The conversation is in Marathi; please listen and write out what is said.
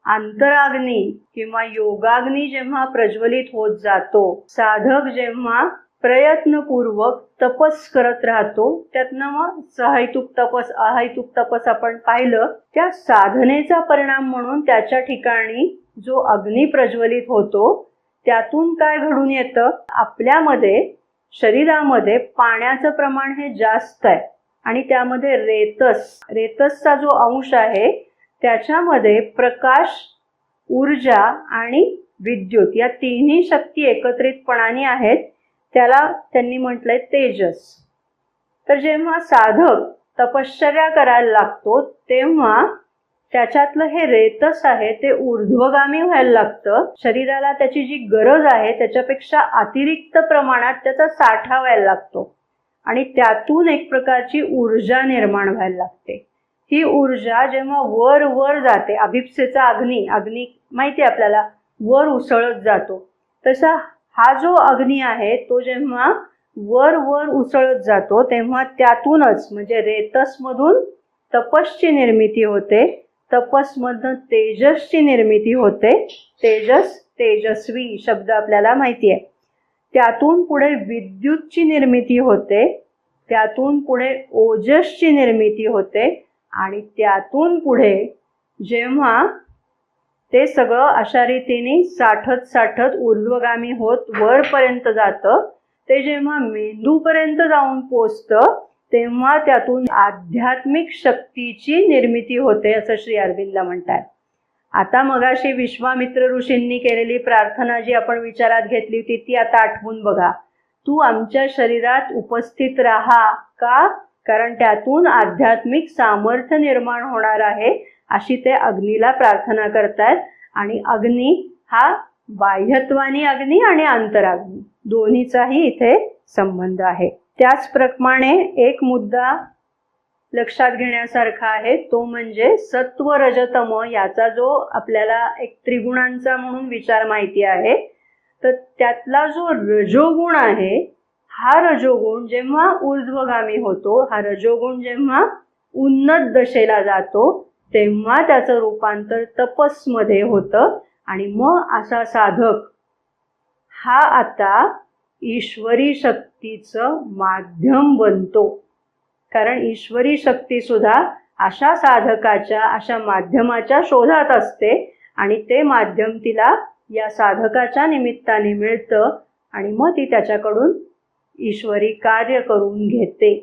अंतराग्नी किंवा योगाग्नी जेव्हा प्रज्वलित होत जातो, साधक जेव्हा प्रयत्नपूर्वक तपस करत राहतो, त्यातनं मग सहैतुक तपस अहैतुक तपस आपण पाहिलं, त्या साधनेचा परिणाम म्हणून त्याच्या ठिकाणी जो अग्नी प्रज्वलित होतो त्यातून काय घडून येतं, आपल्यामध्ये शरीरामध्ये पाण्याचं प्रमाण हे जास्त आहे आणि त्यामध्ये रेतसचा जो अंश आहे त्याच्यामध्ये प्रकाश, ऊर्जा आणि विद्युत या तिन्ही शक्ती एकत्रितपणाने आहेत, त्याला त्यांनी म्हटलंय तेजस. तर जेव्हा साधक तपश्चर्या करायला लागतो तेव्हा त्याच्यातलं हे रेतस आहे ते ऊर्ध्वगामी व्हायला लागतं. शरीराला त्याची जी गरज आहे त्याच्यापेक्षा अतिरिक्त प्रमाणात त्याचा साठा व्हायला लागतो आणि त्यातून एक प्रकारची ऊर्जा निर्माण व्हायला लागते. ही ऊर्जा जेव्हा वर वर जाते, अभिप्सेचा अग्नी माहिती आपल्याला वर उसळत जातो, तसा हा जो अग्नी आहे तो जेव्हा वर वर उसळत जातो तेव्हा त्यातूनच म्हणजे रेतसमधून तपसची निर्मिती होते, तपसमधून तेजसची निर्मिती होते. तेजस, तेजस्वी शब्द आपल्याला माहिती आहे. त्यातून पुढे विद्युतची निर्मिती होते, त्यातून पुढे ओजसची निर्मिती होते आणि त्यातून पुढे जेव्हा ते सगळं अशा रीतीने साठत ऊर्ध्वगामी होत वरपर्यंत जातं, ते जेव्हा मेंदूपर्यंत जाऊन पोचतं तेव्हा त्यातून आध्यात्मिक शक्तीची निर्मिती होते असं श्री अरविंद म्हणतात. आता मगाशी विश्वामित्र ऋषींनी केलेली प्रार्थना जी आपण विचारात घेतली होती ती आता आठवून बघा. तू आमच्या शरीरात उपस्थित राहा. का? कारण त्यातून आध्यात्मिक सामर्थ्य निर्माण होणार आहे अशी ते अग्नीला प्रार्थना करतात. आणि अग्नी हा बाह्यत्वानी अग्नी आणि अंतराग्नी दोन्हीचाही इथे संबंध आहे. त्याचप्रमाणे एक मुद्दा लक्षात घेण्यासारखा आहे तो म्हणजे सत्व रजतम याचा जो आपल्याला एक त्रिगुणांचा म्हणून विचार माहिती आहे, तर त्यातला जो रजोगुण आहे हा रजोगुण जेव्हा ऊर्ध्वगामी होतो, हा रजोगुण जेव्हा उन्नत दशेला जातो तेव्हा त्याचं रूपांतर तपसमध्ये होतं आणि मग असा साधक हा आता ईश्वरी शक्तीचं माध्यम बनतो. कारण ईश्वरी शक्ती सुद्धा अशा साधकाच्या अशा माध्यमाच्या शोधात असते आणि ते माध्यम तिला या साधकाच्या निमित्ताने मिळतं आणि मग ती त्याच्याकडून ईश्वरी कार्य करून घेते.